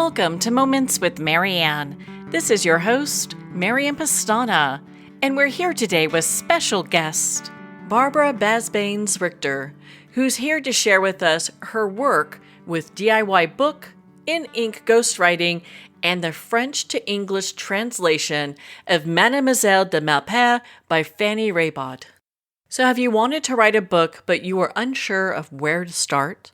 Welcome to Moments with Marianne. This is your host, Marianne Pastana, and we're here today with special guest, Barbara Basbanes Richter, who's here to share with us her work with DIYBook, in-ink ghostwriting, and the French to English translation of Mademoiselle de Malepeire by Fanny Reybaud. So have you wanted to write a book, but you were unsure of where to start?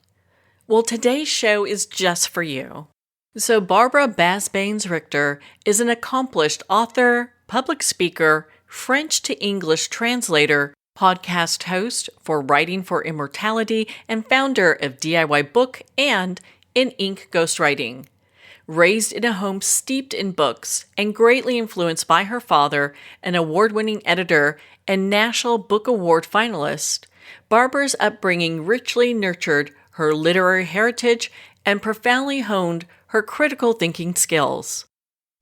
Well, today's show is just for you. So Barbara Basbanes Richter is an accomplished author, public speaker, French to English translator, podcast host for Writing for Immortality, and founder of DIYBook and in-ink ghostwriting. Raised in a home steeped in books and greatly influenced by her father, an award-winning editor and National Book Award finalist, Barbara's upbringing richly nurtured her literary heritage and profoundly honed her critical thinking skills.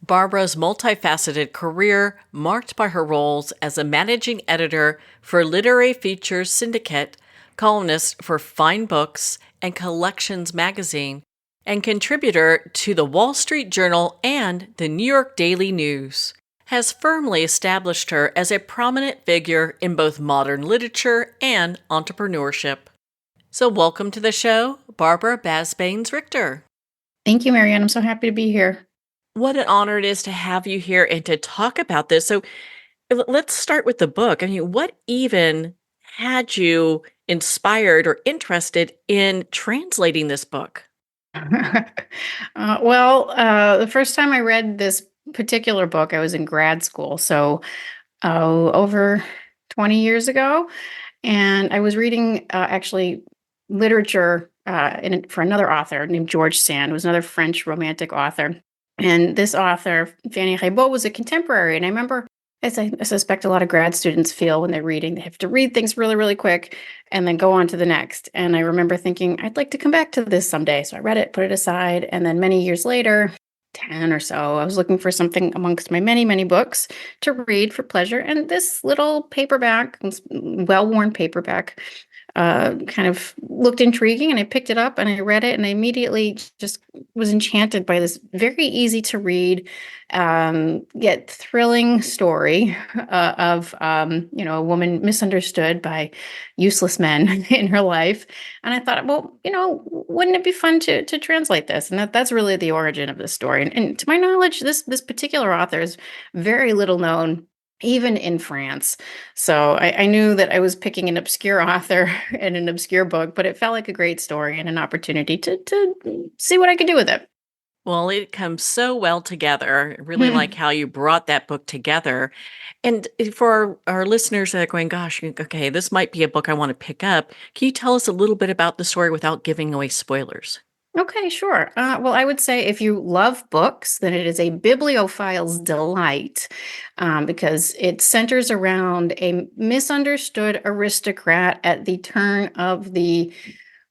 Barbara's multifaceted career, marked by her roles as a managing editor for Literary Features Syndicate, columnist for Fine Books and Collections magazine, and contributor to the Wall Street Journal and the New York Daily News, has firmly established her as a prominent figure in both modern literature and entrepreneurship. So welcome to the show, Barbara Basbanes Richter. Thank you, Marianne. I'm so happy to be here. What an honor it is to have you here and to talk about this. So let's start with the book. I mean, what even had you inspired or interested in translating this book? The first time I read this particular book, I was in grad school, so over 20 years ago, and I was reading actually literature for another author named George Sand, who was another French romantic author. And this author, Fanny Reybaud, was a contemporary. And I remember, as I suspect a lot of grad students feel when they're reading, they have to read things really, really quick and then go on to the next. And I remember thinking, I'd like to come back to this someday. So I read it, put it aside. And then many years later, 10 or so, I was looking for something amongst my many, many books to read for pleasure. And this little paperback, well-worn paperback, kind of looked intriguing, and I picked it up and I read it, and I immediately just was enchanted by this very easy to read, yet thrilling story of a woman misunderstood by useless men in her life. And I thought, well, wouldn't it be fun to translate this? And that's really the origin of this story. And to my knowledge, this particular author is very little known, even in France. So I knew that I was picking an obscure author and an obscure book, but it felt like a great story and an opportunity to see what I could do with it. Well, it comes so well together. I really like how you brought that book together. And for our listeners that are going, gosh, okay, this might be a book I want to pick up. Can you tell us a little bit about the story without giving away spoilers? Okay, sure. I would say if you love books, then it is a bibliophile's delight, because it centers around a misunderstood aristocrat at the turn of the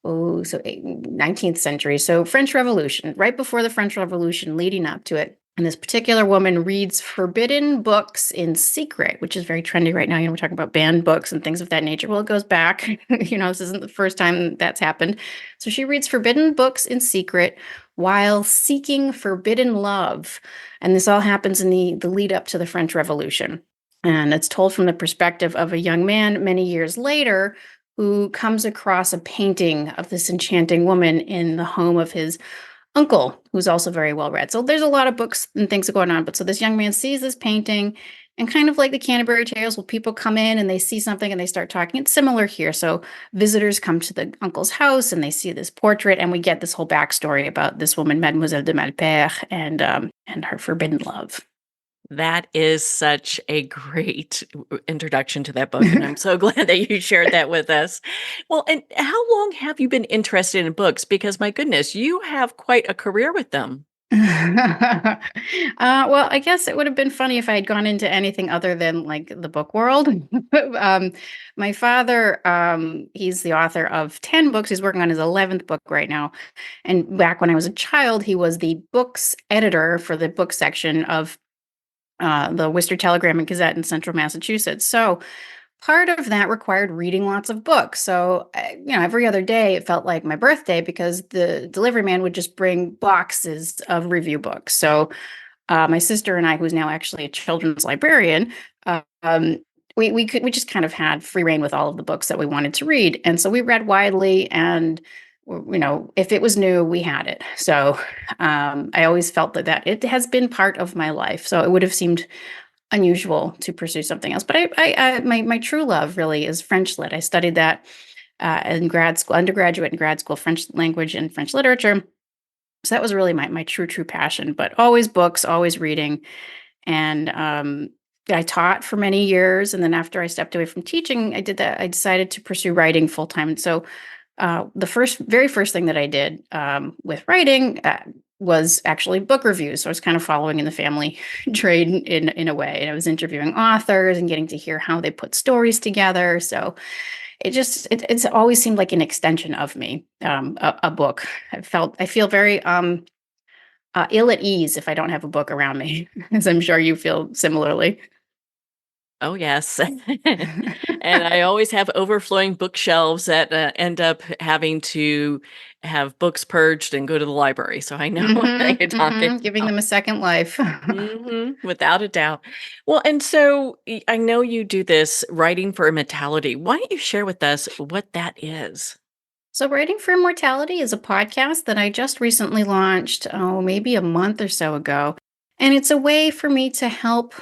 19th century. So French Revolution, right before the French Revolution, leading up to it. And this particular woman reads forbidden books in secret, which is very trendy right now. We're talking about banned books and things of that nature. Well, it goes back. This isn't the first time that's happened. So she reads forbidden books in secret while seeking forbidden love. And this all happens in the lead up to the French Revolution. And it's told from the perspective of a young man many years later who comes across a painting of this enchanting woman in the home of his uncle, who's also very well read. So there's a lot of books and things going on. But so this young man sees this painting, and kind of like the Canterbury Tales, when people come in and they see something and they start talking, it's similar here. So visitors come to the uncle's house and they see this portrait, and we get this whole backstory about this woman, Mademoiselle de Malepeire, and her forbidden love. That is such a great introduction to that book, and I'm so glad that you shared that with us. Well, and how long have you been interested in books? Because my goodness, you have quite a career with them. I guess it would have been funny if I had gone into anything other than like the book world. My father, he's the author of 10 books. He's working on his 11th book right now. And back when I was a child, he was the books editor for the book section of the Worcester Telegram and Gazette in central Massachusetts. So part of that required reading lots of books. So, every other day it felt like my birthday because the delivery man would just bring boxes of review books. So, my sister and I, who's now actually a children's librarian, we just kind of had free reign with all of the books that we wanted to read, and so we read widely. And if it was new, we had it. So I always felt that it has been part of my life. So it would have seemed unusual to pursue something else. But my true love really is French lit. I studied that in grad school, undergraduate and grad school, French language and French literature. So that was really my true passion. But always books, always reading. And I taught for many years, and then after I stepped away from teaching, I did that. I decided to pursue writing full time. And so the very first thing that I did with writing was actually book reviews. So I was kind of following in the family trade in a way. And I was interviewing authors and getting to hear how they put stories together. So it's always seemed like an extension of me, a book. I feel very ill at ease if I don't have a book around me, as I'm sure you feel similarly. Oh, yes. And I always have overflowing bookshelves that end up having to have books purged and go to the library. So I know what you're talking Giving about. them a second life. Without a doubt. Well, and so I know you do this writing for immortality. Why don't you share with us what that is? So, Writing for Immortality is a podcast that I just recently launched, maybe a month or so ago. And it's a way for me to help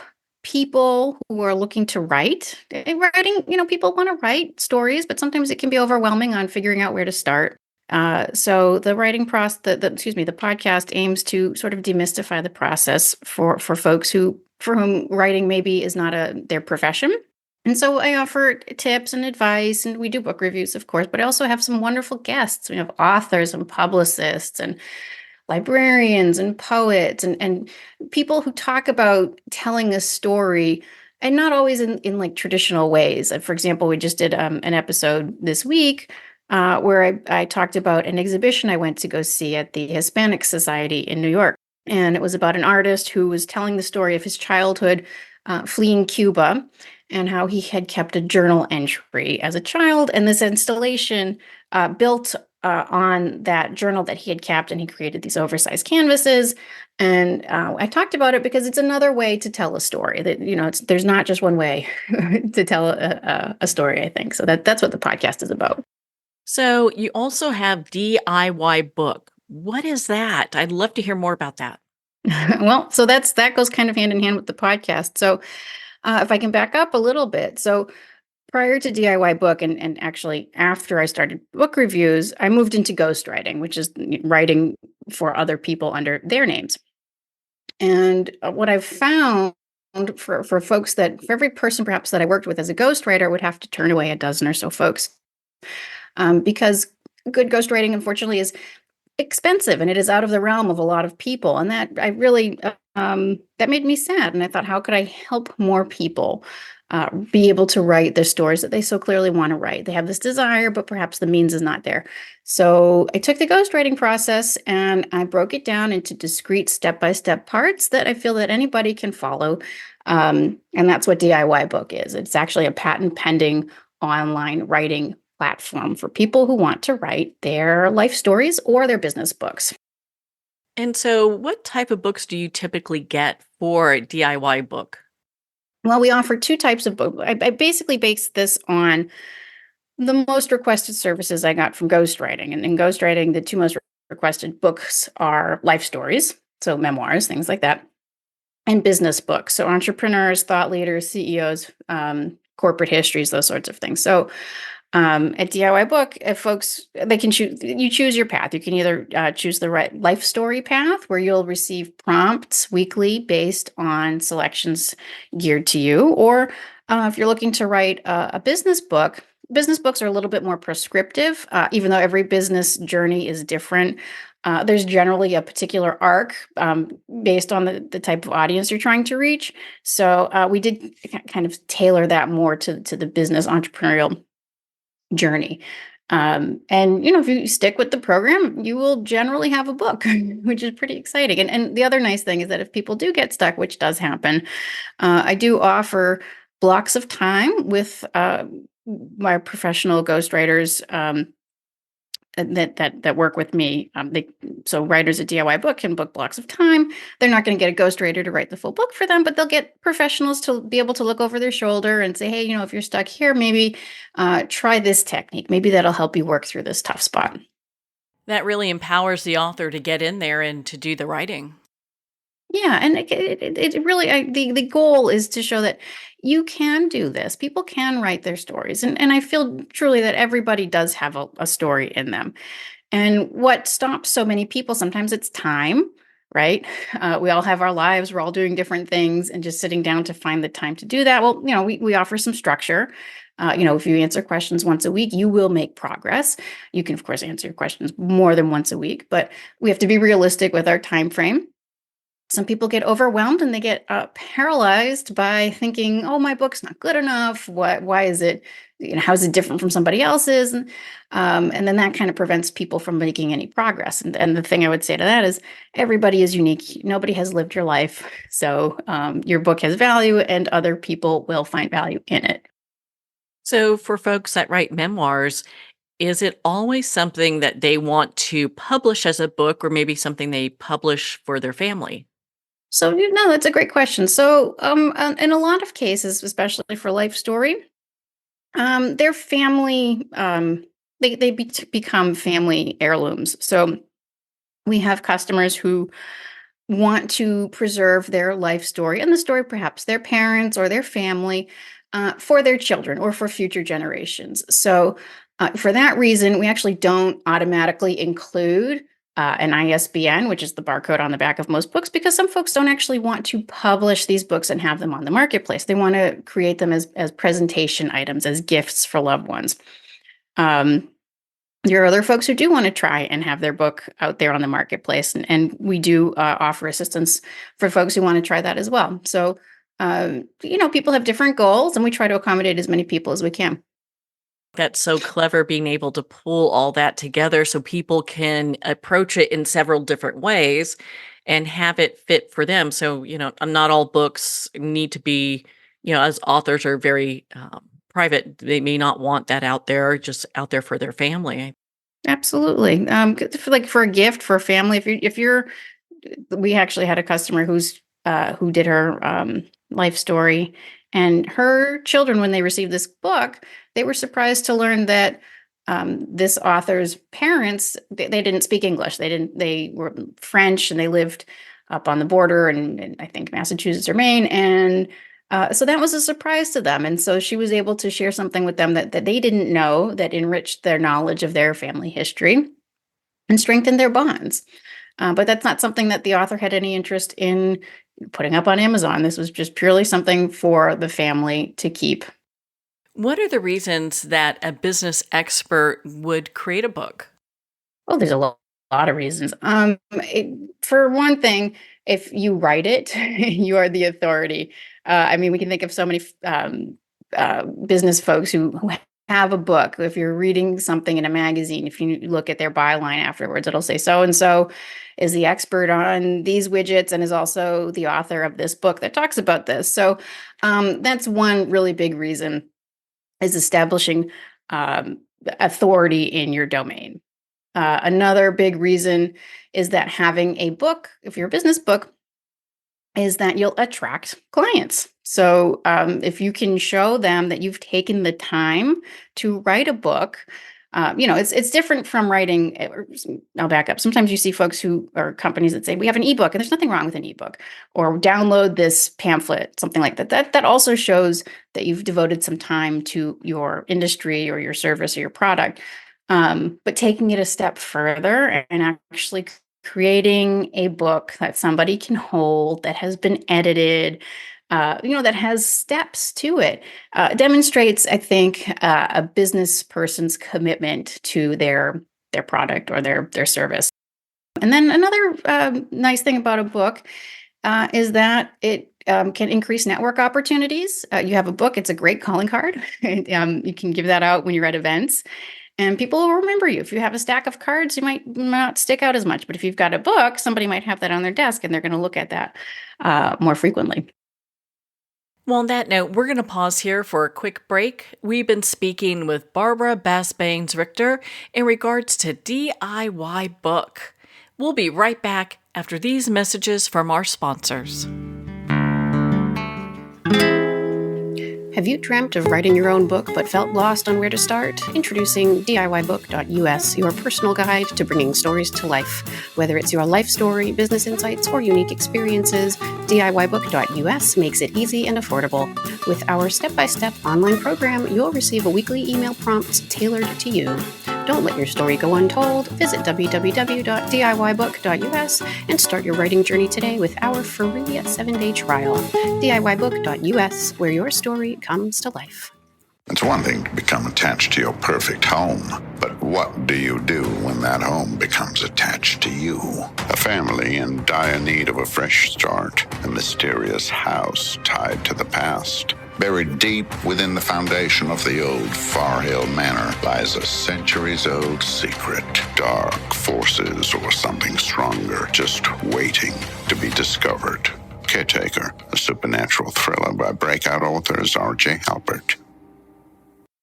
people who are looking to write. Writing, people want to write stories, but sometimes it can be overwhelming on figuring out where to start. So the writing process, the podcast aims to sort of demystify the process for folks for whom writing maybe is not their profession. And so I offer tips and advice, and we do book reviews, of course, but I also have some wonderful guests. We have authors and publicists and librarians and poets and people who talk about telling a story, and not always in like traditional ways. For example, we just did an episode this week where I talked about an exhibition I went to go see at the Hispanic Society in New York. And it was about an artist who was telling the story of his childhood fleeing Cuba and how he had kept a journal entry as a child. And this installation built on that journal that he had kept, and he created these oversized canvases. And I talked about it because it's another way to tell a story. That there's not just one way to tell a story. I think so. That's what the podcast is about. So you also have DIYBook. What is that? I'd love to hear more about that. Well, so that goes kind of hand in hand with the podcast. So if I can back up a little bit, so prior to DIYBook, and actually after I started book reviews, I moved into ghostwriting, which is writing for other people under their names. And what I've found for folks, that for every person perhaps that I worked with as a ghostwriter, would have to turn away a dozen or so folks, because good ghostwriting, unfortunately, is expensive, and it is out of the realm of a lot of people. And that I really that made me sad. And I thought, how could I help more people be able to write the stories that they so clearly want to write? They have this desire, but perhaps the means is not there. So I took the ghostwriting process and I broke it down into discrete step-by-step parts that I feel that anybody can follow. And that's what DIYBook is. It's actually a patent pending online writing platform for people who want to write their life stories or their business books. And so what type of books do you typically get for DIYBook? Well, we offer two types of book. I basically base this on the most requested services I got from ghostwriting. And in ghostwriting, the two most requested books are life stories, so memoirs, things like that, and business books, so entrepreneurs, thought leaders, CEOs, corporate histories, those sorts of things. So at DIYBook, if folks, they can choose your path. You can either choose the right life story path, where you'll receive prompts weekly based on selections geared to you, or if you're looking to write a business book. Business books are a little bit more prescriptive, even though every business journey is different. There's generally a particular arc based on the type of audience you're trying to reach. So we did kind of tailor that more to the business entrepreneurial journey. And if you stick with the program, you will generally have a book, which is pretty exciting. And the other nice thing is that if people do get stuck, which does happen, I do offer blocks of time with my professional ghostwriters that work with me. So writers at DIYBook can book blocks of time. They're not going to get a ghostwriter to write the full book for them, but they'll get professionals to be able to look over their shoulder and say, hey, if you're stuck here, maybe try this technique. Maybe that'll help you work through this tough spot. That really empowers the author to get in there and to do the writing. Yeah, and it really, the goal is to show that you can do this. People can write their stories, and I feel truly that everybody does have a story in them. And what stops so many people, sometimes it's time, right? We all have our lives, we're all doing different things, and just sitting down to find the time to do that. Well, we offer some structure. If you answer questions once a week, you will make progress. You can, of course, answer your questions more than once a week, but we have to be realistic with our time frame. Some people get overwhelmed and they get paralyzed by thinking, "Oh, my book's not good enough. Why is it? How is it different from somebody else's?" And then that kind of prevents people from making any progress. And the thing I would say to that is, everybody is unique. Nobody has lived your life, so your book has value, and other people will find value in it. So, for folks that write memoirs, is it always something that they want to publish as a book or maybe something they publish for their family? So, no, that's a great question. So, in a lot of cases, especially for life story, their family, become family heirlooms. So we have customers who want to preserve their life story and the story, perhaps their parents or their family, for their children or for future generations. So, for that reason, we actually don't automatically include an ISBN, which is the barcode on the back of most books, because some folks don't actually want to publish these books and have them on the marketplace. They want to create them as presentation items, as gifts for loved ones. Um, there are other folks who do want to try and have their book out there on the marketplace, and we do offer assistance for folks who want to try that as well. So, people have different goals, and we try to accommodate as many people as we can. That's so clever being able to pull all that together so people can approach it in several different ways and have it fit for them. So, not all books need to be, as authors are very private, they may not want that out there, just out there for their family. Absolutely. For a gift for a family, we actually had a customer who did her life story, and her children, when they received this book, they were surprised to learn that this author's parents, they didn't speak English. They were French, and they lived up on the border in I think Massachusetts or Maine, and so that was a surprise to them. And so she was able to share something with them that they didn't know, that enriched their knowledge of their family history and strengthened their bonds. But that's not something that the author had any interest in putting up on Amazon. This was just purely something for the family to keep. What are the reasons that a business expert would create a book? Oh, there's a lot of reasons. For one thing, if you write it, you are the authority. We can think of so many business folks who have a book. If you're reading something in a magazine, if you look at their byline afterwards, it'll say so and so is the expert on these widgets and is also the author of this book that talks about this. So that's one really big reason, is establishing authority in your domain. Another big reason is that having a book, if you're a business book, is that you'll attract clients. So if you can show them that you've taken the time to write a book, it's different from writing. I'll back up. Sometimes you see folks who are companies that say, we have an ebook, and there's nothing wrong with an ebook, or download this pamphlet, something like that. That also shows that you've devoted some time to your industry or your service or your product. But taking it a step further and actually creating a book that somebody can hold, that has been edited, that has steps to it, demonstrates, I think, a business person's commitment to their product or their service. And then another nice thing about a book is that it can increase network opportunities. You have a book; it's a great calling card. You can give that out when you're at events. And people will remember you. If you have a stack of cards, you might not stick out as much. But if you've got a book, somebody might have that on their desk, and they're going to look at that more frequently. Well, on that note, we're going to pause here for a quick break. We've been speaking with Barbara Basbanes Richter in regards to DIYBook. We'll be right back after these messages from our sponsors. Have you dreamt of writing your own book but felt lost on where to start? Introducing DIYBook.us, your personal guide to bringing stories to life. Whether it's your life story, business insights, or unique experiences, DIYBook.us makes it easy and affordable. With our step-by-step online program, you'll receive a weekly email prompt tailored to you. Don't let your story go untold. Visit www.DIYBook.us and start your writing journey today with our free 7-day trial. DIYBook.us, where your story comes to life. It's one thing to become attached to your perfect home, but what do you do when that home becomes attached to you? A family in dire need of a fresh start, a mysterious house tied to the past. Buried deep within the foundation of the old Far Hill Manor lies a centuries-old secret. Dark forces or something stronger just waiting to be discovered. Caretaker, a supernatural thriller by breakout authors R.J. Halpert.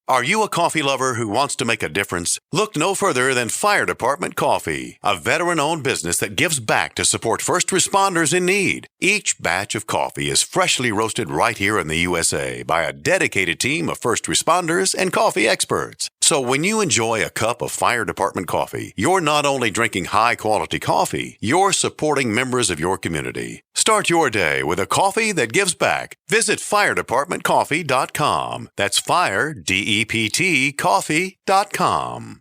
Are you a coffee lover who wants to make a difference? Look no further than Fire Department Coffee, a veteran-owned business that gives back to support first responders in need. Each batch of coffee is freshly roasted right here in the USA by a dedicated team of first responders and coffee experts. So when you enjoy a cup of Fire Department coffee, you're not only drinking high-quality coffee, you're supporting members of your community. Start your day with a coffee that gives back. Visit firedepartmentcoffee.com. That's fire, D-E-P-T, coffee.com.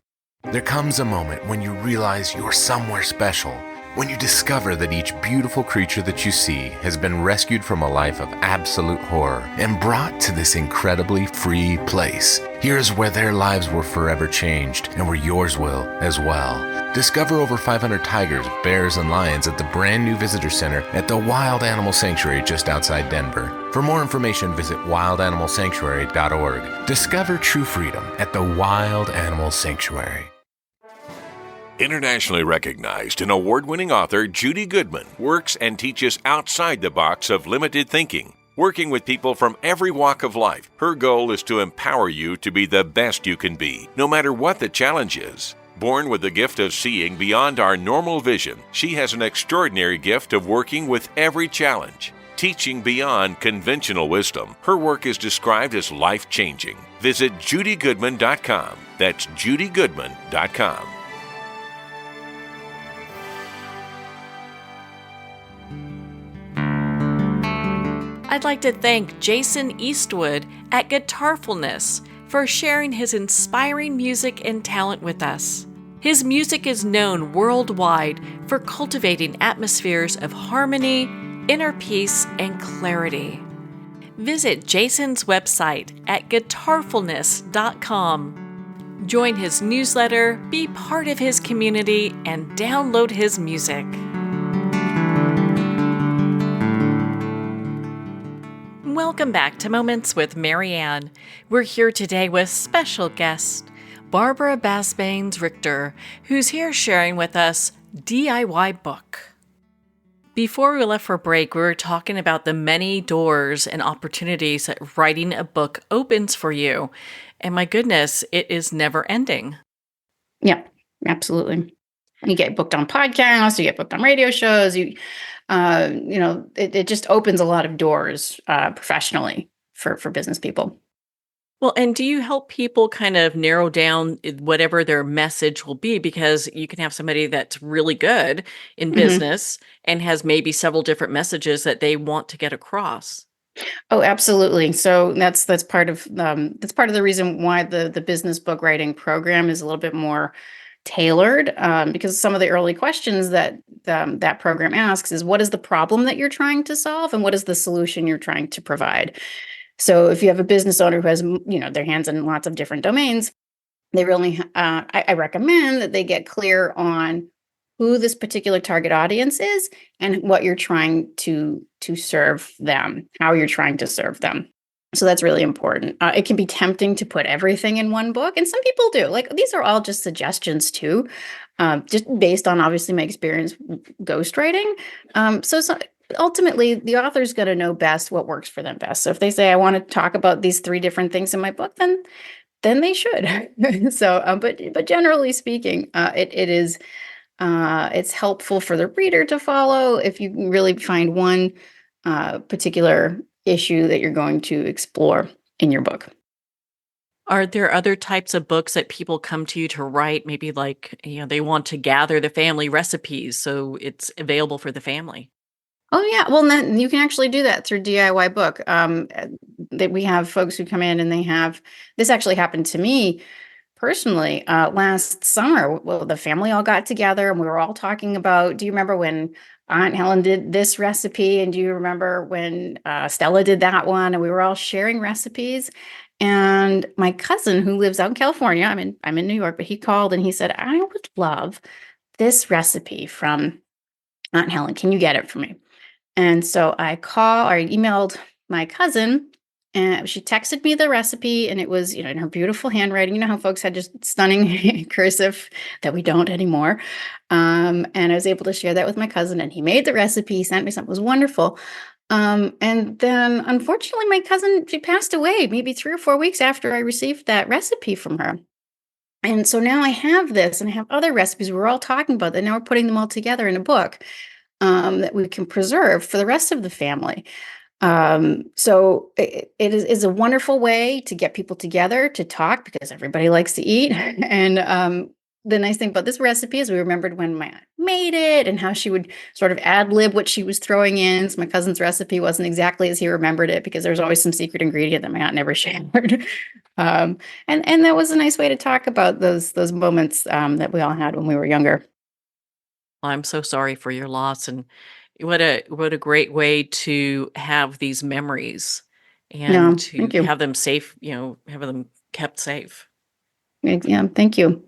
There comes a moment when you realize you're somewhere special. When you discover that each beautiful creature that you see has been rescued from a life of absolute horror and brought to this incredibly free place. Here's where their lives were forever changed and where yours will as well. Discover over 500 tigers, bears, and lions at the brand new visitor center at the Wild Animal Sanctuary just outside Denver. For more information, visit wildanimalsanctuary.org. Discover true freedom at the Wild Animal Sanctuary. Internationally recognized and award-winning author Judy Goodman works and teaches outside the box of limited thinking. Working with people from every walk of life, her goal is to empower you to be the best you can be, no matter what the challenge is. Born with the gift of seeing beyond our normal vision, she has an extraordinary gift of working with every challenge. Teaching beyond conventional wisdom, her work is described as life-changing. Visit judygoodman.com. That's judygoodman.com. I'd like to thank Jason Eastwood at Guitarfulness for sharing his inspiring music and talent with us. His music is known worldwide for cultivating atmospheres of harmony, inner peace, and clarity. Visit Jason's website at guitarfulness.com. Join his newsletter, be part of his community, and download his music. Welcome back to Moments with Marianne. We're here today with special guest, Barbara Basbanes Richter, who's here sharing with us DIYBook. Before we left for break, we were talking about the many doors and opportunities that writing a book opens for you. And my goodness, it is never ending. Yeah, absolutely. You get booked on podcasts, you get booked on radio shows, it just opens a lot of doors professionally for business people. Well, and do you help people kind of narrow down whatever their message will be? Because you can have somebody that's really good in business and has maybe several different messages that they want to get across. Oh, absolutely. So that's part of the reason why the business book writing program is a little bit more tailored, because some of the early questions that that program asks is, what is the problem that you're trying to solve, and what is the solution you're trying to provide? So if you have a business owner who has their hands in lots of different domains, they really I recommend that they get clear on who this particular target audience is and what you're trying to serve them, how you're trying to serve them. So that's really important. It can be tempting to put everything in one book, and some people do. Like, these are all just suggestions too, just based on obviously my experience ghostwriting. So ultimately, the author's going to know best what works for them best. So if they say, I want to talk about these 3 different things in my book, then they should. So, but generally speaking, it is it's helpful for the reader to follow if you really find one particular issue that you're going to explore in your book. Are there other types of books that people come to you to write? Maybe like, they want to gather the family recipes so it's available for the family. Oh yeah, well then you can actually do that through DIYBook. That we have folks who come in and they have this actually happened to me personally last summer. Well, the family all got together and we were all talking about. Do you remember when Aunt Helen did this recipe? And do you remember when Stella did that one? And we were all sharing recipes. And my cousin who lives out in California, I'm in New York, but he called and he said, I would love this recipe from Aunt Helen. Can you get it for me? And so I emailed my cousin and she texted me the recipe and it was, in her beautiful handwriting. You know how folks had just stunning cursive that we don't anymore. And I was able to share that with my cousin and he made the recipe, he sent me something, it was wonderful. And then unfortunately my cousin, she passed away maybe 3 or 4 weeks after I received that recipe from her. And so now I have this and I have other recipes we're all talking about that now we're putting them all together in a book. That we can preserve for the rest of the family. So it is a wonderful way to get people together to talk because everybody likes to eat. And the nice thing about this recipe is we remembered when my aunt made it and how she would sort of ad lib what she was throwing in. So my cousin's recipe wasn't exactly as he remembered it because there's always some secret ingredient that my aunt never shared. And that was a nice way to talk about those moments that we all had when we were younger. I'm so sorry for your loss, and what a great way to have these memories and No, to thank you. have them safe, have them kept safe. Yeah, thank you.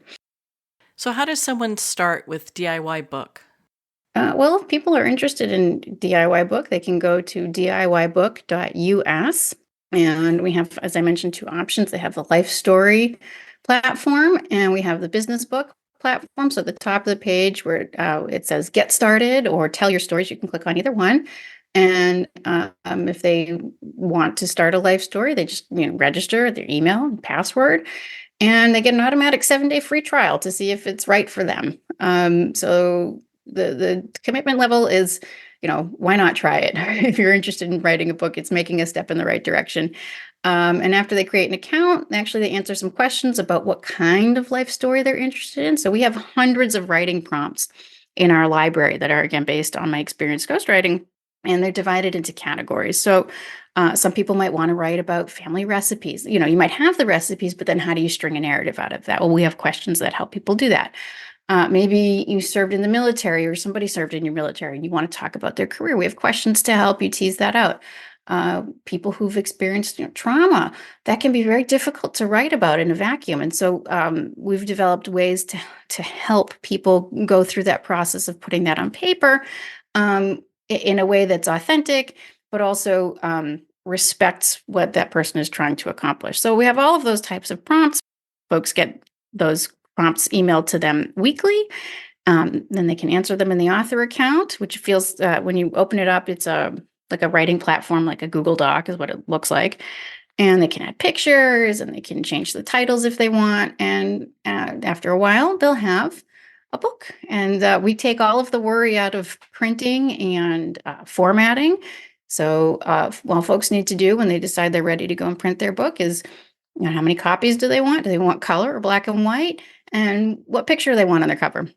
So how does someone start with DIYBook? Well, if people are interested in DIYBook, they can go to DIYbook.us. And we have, as I mentioned, 2 options. They have the life story platform and we have the business book platform. So at the top of the page where it says get started or tell your stories, you can click on either one. And if they want to start a life story, they just register their email and password. And they get an automatic 7-day free trial to see if it's right for them. So the commitment level is, why not try it? If you're interested in writing a book, it's making a step in the right direction. And after they create an account, actually they answer some questions about what kind of life story they're interested in. So we have hundreds of writing prompts in our library that are, again, based on my experience ghostwriting, and they're divided into categories. So some people might want to write about family recipes. You might have the recipes, but then how do you string a narrative out of that? Well, we have questions that help people do that. Maybe you served in the military or somebody served in your military and you want to talk about their career. We have questions to help you tease that out. People who've experienced trauma, that can be very difficult to write about in a vacuum. And so we've developed ways to help people go through that process of putting that on paper in a way that's authentic, but also respects what that person is trying to accomplish. So we have all of those types of prompts. Folks get those prompts emailed to them weekly. Then they can answer them in the author account, which feels, when you open it up, it's like a writing platform, like a Google Doc is what it looks like. And they can add pictures and they can change the titles if they want. And after a while, they'll have a book. And we take all of the worry out of printing and formatting. So what folks need to do when they decide they're ready to go and print their book is, how many copies do they want? Do they want color or black and white? And what picture they want on their cover?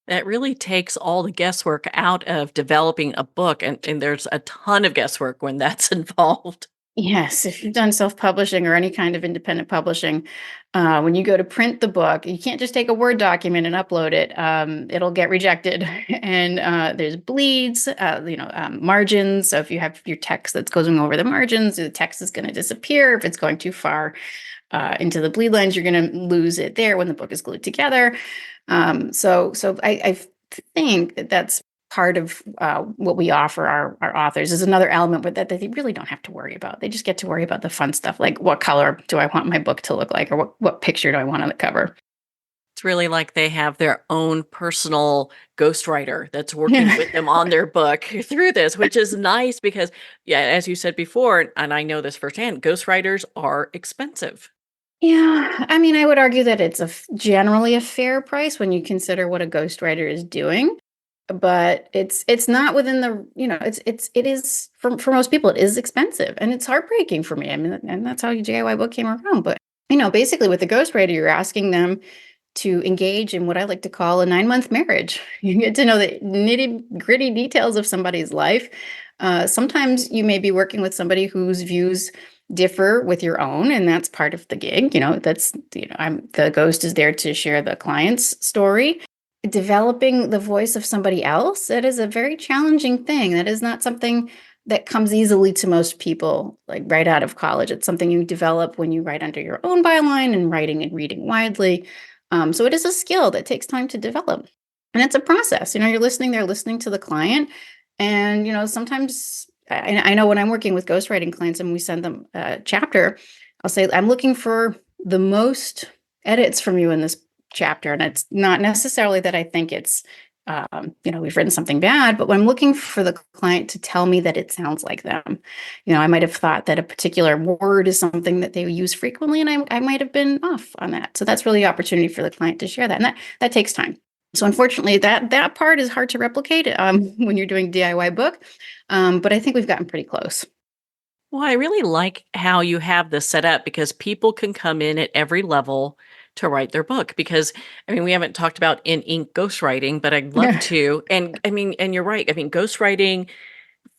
That really takes all the guesswork out of developing a book, and there's a ton of guesswork when that's involved. Yes, if you've done self-publishing or any kind of independent publishing, when you go to print the book, you can't just take a Word document and upload it. It'll get rejected. And there's bleeds, margins. So if you have your text that's going over the margins, the text is going to disappear. If it's going too far into the bleed lines, you're going to lose it there when the book is glued together. So I think that's part of what we offer our authors is another element with that they really don't have to worry about. They just get to worry about the fun stuff, like what color do I want my book to look like, or what picture do I want on the cover. It's really like they have their own personal ghostwriter that's working Yeah. with them on their book through this, which is nice because, yeah, as you said before, and I know this firsthand, ghostwriters are expensive. Yeah, I mean, I would argue that it's generally a fair price when you consider what a ghostwriter is doing, but it's not within the, it is for most people it is expensive and it's heartbreaking for me. I mean, and that's how DIY book came around. But basically with the ghostwriter, you're asking them to engage in what I like to call a 9-month marriage. You get to know the nitty gritty details of somebody's life. Sometimes you may be working with somebody whose views differ with your own, and that's part of the gig. That's, the ghost is there to share the client's story. Developing the voice of somebody else, that is a very challenging thing. That is not something that comes easily to most people, like right out of college. It's something you develop when you write under your own byline and writing and reading widely. So it is a skill that takes time to develop. And it's a process. You're listening to the client. And, sometimes I know when I'm working with ghostwriting clients and we send them a chapter, I'll say, I'm looking for the most edits from you in this chapter. And it's not necessarily that I think it's, we've written something bad, but when I'm looking for the client to tell me that it sounds like them. I might have thought that a particular word is something that they use frequently, and I might have been off on that. So that's really the opportunity for the client to share that. And that takes time. So unfortunately, that part is hard to replicate when you're doing DIY book. But I think we've gotten pretty close. Well, I really like how you have this set up because people can come in at every level to write their book. Because, I mean, we haven't talked about in ink ghostwriting, but I'd love Yeah. to. And I mean, and you're right. I mean, ghostwriting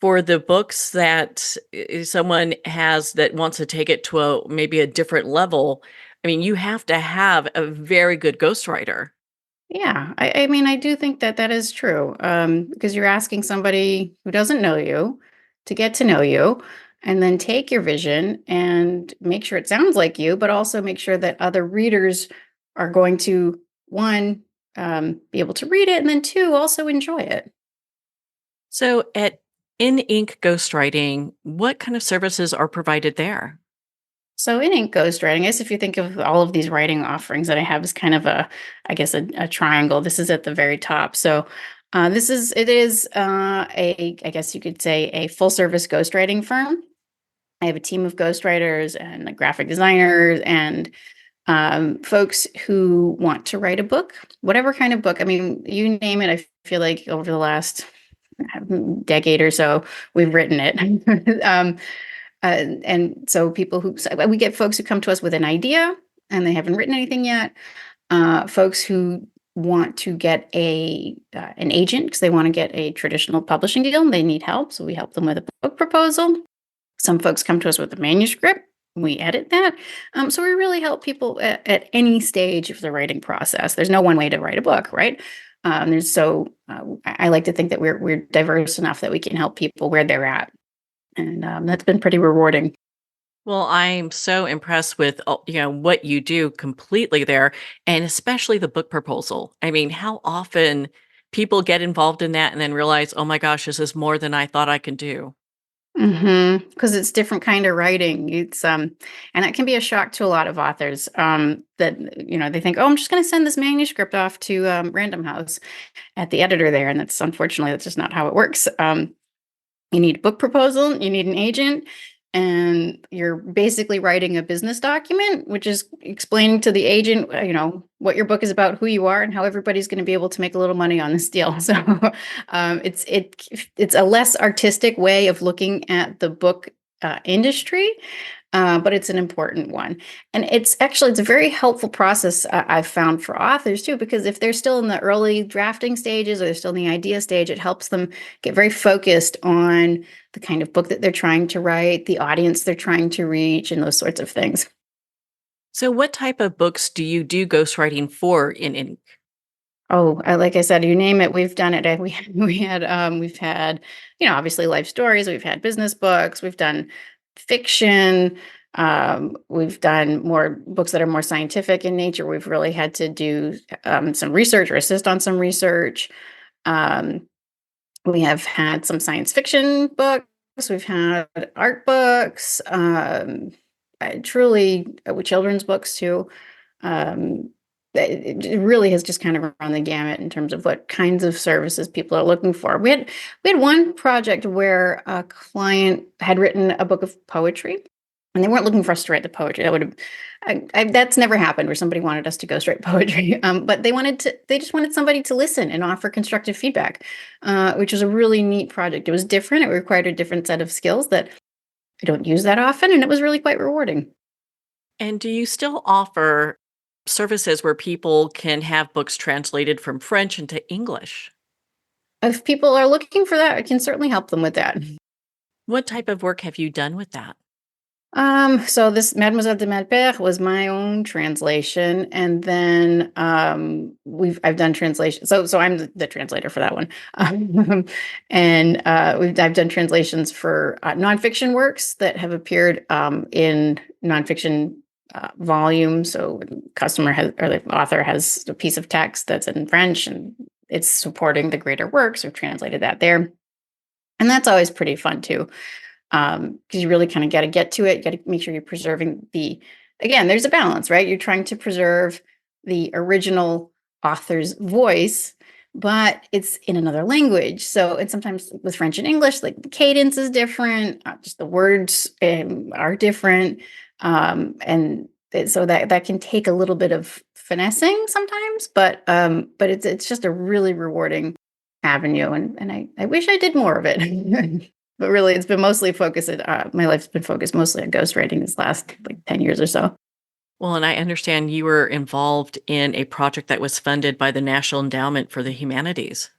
for the books that someone has that wants to take it to maybe a different level. I mean, you have to have a very good ghostwriter. Yeah, I mean, I do think that is true, because you're asking somebody who doesn't know you to get to know you and then take your vision and make sure it sounds like you, but also make sure that other readers are going to, one, be able to read it, and then two, also enjoy it. So at in ink ghostwriting, what kind of services are provided there? So in ink ghostwriting, I guess if you think of all of these writing offerings that I have as kind of I guess a triangle. This is at the very top. So it is I guess you could say a full service ghostwriting firm. I have a team of ghostwriters and graphic designers and folks who want to write a book, whatever kind of book. I mean, you name it. I feel like over the last decade or so, we've written it. And so we get folks who come to us with an idea and they haven't written anything yet. Folks who want to get an agent because they want to get a traditional publishing deal and they need help. So we help them with a book proposal. Some folks come to us with a manuscript. We edit that. So we really help people at any stage of the writing process. There's no one way to write a book, right? I like to think that we're diverse enough that we can help people where they're at. And that's been pretty rewarding. Well, I'm so impressed with what you do completely there, and especially the book proposal. I mean, how often people get involved in that and then realize, oh my gosh, this is more than I thought I could do. Because it's different kind of writing. And that can be a shock to a lot of authors. That they think, oh, I'm just going to send this manuscript off to Random House at the editor there, and that's just not how it works. You need a book proposal, you need an agent, and you're basically writing a business document, which is explaining to the agent, what your book is about, who you are, and how everybody's going to be able to make a little money on this deal. So it's a less artistic way of looking at the book industry. But it's an important one. And it's a very helpful process I've found for authors too, because if they're still in the early drafting stages or they're still in the idea stage, it helps them get very focused on the kind of book that they're trying to write, the audience they're trying to reach, and those sorts of things. So, what type of books do you do ghostwriting for in ink? Oh, like I said, you name it, we've done it. We've had, obviously life stories. We've had business books. We've done fiction. We've done more books that are more scientific in nature. We've really had to do some research or assist on some research. Um, we have had some science fiction books. We've had art books. Truly, with children's books too. Um, it really has just kind of run the gamut in terms of what kinds of services people are looking for. We had one project where a client had written a book of poetry, and they weren't looking for us to write the poetry. That would have that's never happened where somebody wanted us to ghostwrite poetry. But they just wanted somebody to listen and offer constructive feedback, which was a really neat project. It was different. It required a different set of skills that I don't use that often, and it was really quite rewarding. And do you still offer services where people can have books translated from French into English? If people are looking for that, I can certainly help them with that. What type of work have you done with that? So this Mademoiselle de Malepeire was my own translation, and then I've done translation. So I'm the translator for that one, and I've done translations for nonfiction works that have appeared in nonfiction volumes. So customer has or the author has a piece of text that's in French, and it's supporting the greater works. We've translated that there, and that's always pretty fun too. Because you really kind of got to get to it. You got to make sure you're preserving again, there's a balance, right? You're trying to preserve the original author's voice, but it's in another language. So, and sometimes with French and English, like the cadence is different, just the words are different. So that can take a little bit of finessing sometimes, but it's just a really rewarding avenue. And I wish I did more of it. But really, it's been mostly focused. My life's been focused mostly on ghostwriting this last 10 years or so. Well, and I understand you were involved in a project that was funded by the National Endowment for the Humanities.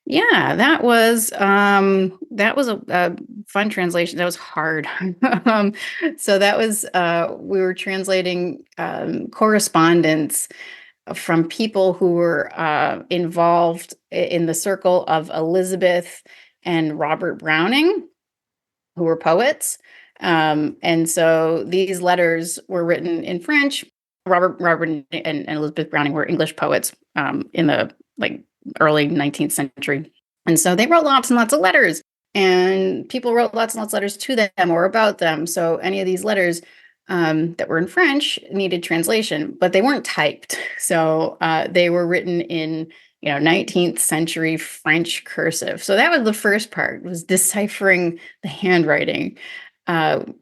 Yeah, that was a fun translation. That was hard. So that was we were translating correspondence from people who were involved in the circle of Elizabeth and Robert Browning, who were poets. And so these letters were written in French. Robert and Elizabeth Browning were English poets in the early 19th century. And so they wrote lots and lots of letters, and people wrote lots and lots of letters to them or about them. So any of these letters that were in French needed translation, but they weren't typed. So they were written in 19th century French cursive. So that was the first part, was deciphering the handwriting,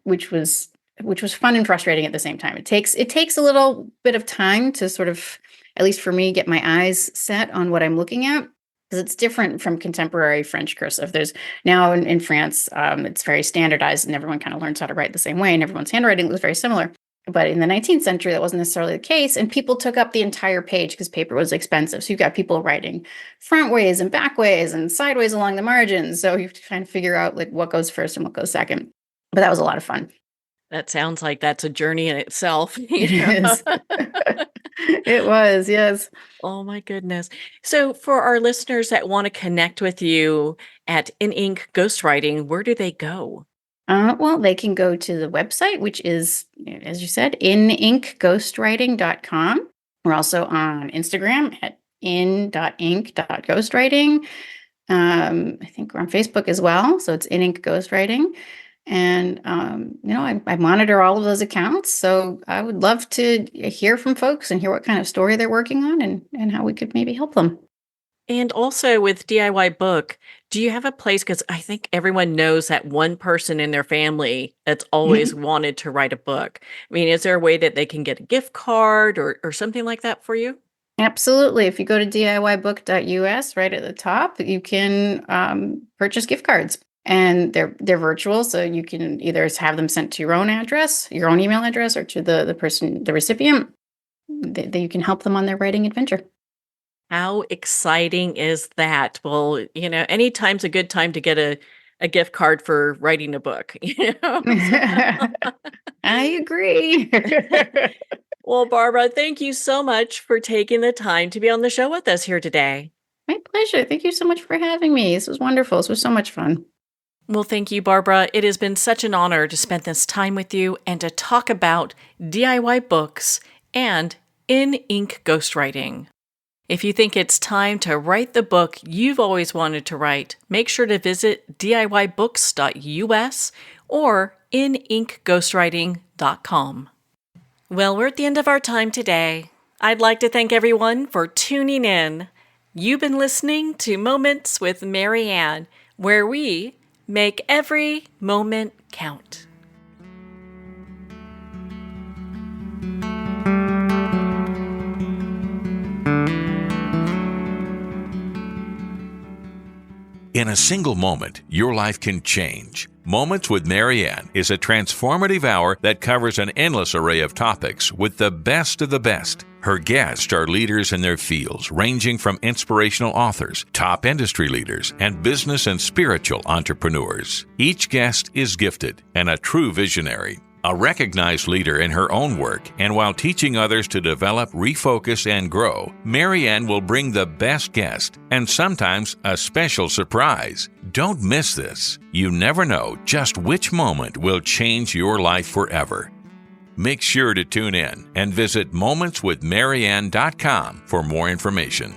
which was fun and frustrating at the same time. It takes a little bit of time to sort of, at least for me, get my eyes set on what I'm looking at, because it's different from contemporary French cursive. There's now in France, it's very standardized, and everyone kind of learns how to write the same way, and everyone's handwriting looks very similar. But in the 19th century, that wasn't necessarily the case. And people took up the entire page because paper was expensive. So you've got people writing front ways and back ways and sideways along the margins. So you have to kind of figure out what goes first and what goes second. But that was a lot of fun. That sounds like that's a journey in itself. It is. It was, yes. Oh my goodness. So for our listeners that want to connect with you at In Ink Ghostwriting, where do they go? Well, they can go to the website, which is, as you said, ininkghostwriting.com. We're also on Instagram at in.ink.ghostwriting. I think we're on Facebook as well. So it's In Ink Ghostwriting. And, I monitor all of those accounts. So I would love to hear from folks and hear what kind of story they're working on and how we could maybe help them. And also with DIYBook, do you have a place? Because I think everyone knows that one person in their family that's always wanted to write a book. I mean, is there a way that they can get a gift card or something like that for you? Absolutely. If you go to DIYbook.us, right at the top, you can purchase gift cards. And they're virtual, so you can either have them sent to your own address, your own email address, or to the recipient. That you can help them on their writing adventure. How exciting is that? Well, anytime's a good time to get a gift card for writing a book. I agree. Well, Barbara, thank you so much for taking the time to be on the show with us here today. My pleasure. Thank you so much for having me. This was wonderful. This was so much fun. Well, thank you, Barbara. It has been such an honor to spend this time with you and to talk about DIY books and In Ink Ghostwriting. If you think it's time to write the book you've always wanted to write, make sure to visit DIYbooks.us or ininkghostwriting.com. Well, we're at the end of our time today. I'd like to thank everyone for tuning in. You've been listening to Moments with Marianne, where we make every moment count. In a single moment, your life can change. Moments with Marianne is a transformative hour that covers an endless array of topics with the best of the best. Her guests are leaders in their fields, ranging from inspirational authors, top industry leaders, and business and spiritual entrepreneurs. Each guest is gifted and a true visionary. A recognized leader in her own work, and while teaching others to develop, refocus, and grow, Marianne will bring the best guest and sometimes a special surprise. Don't miss this. You never know just which moment will change your life forever. Make sure to tune in and visit momentswithmarianne.com for more information.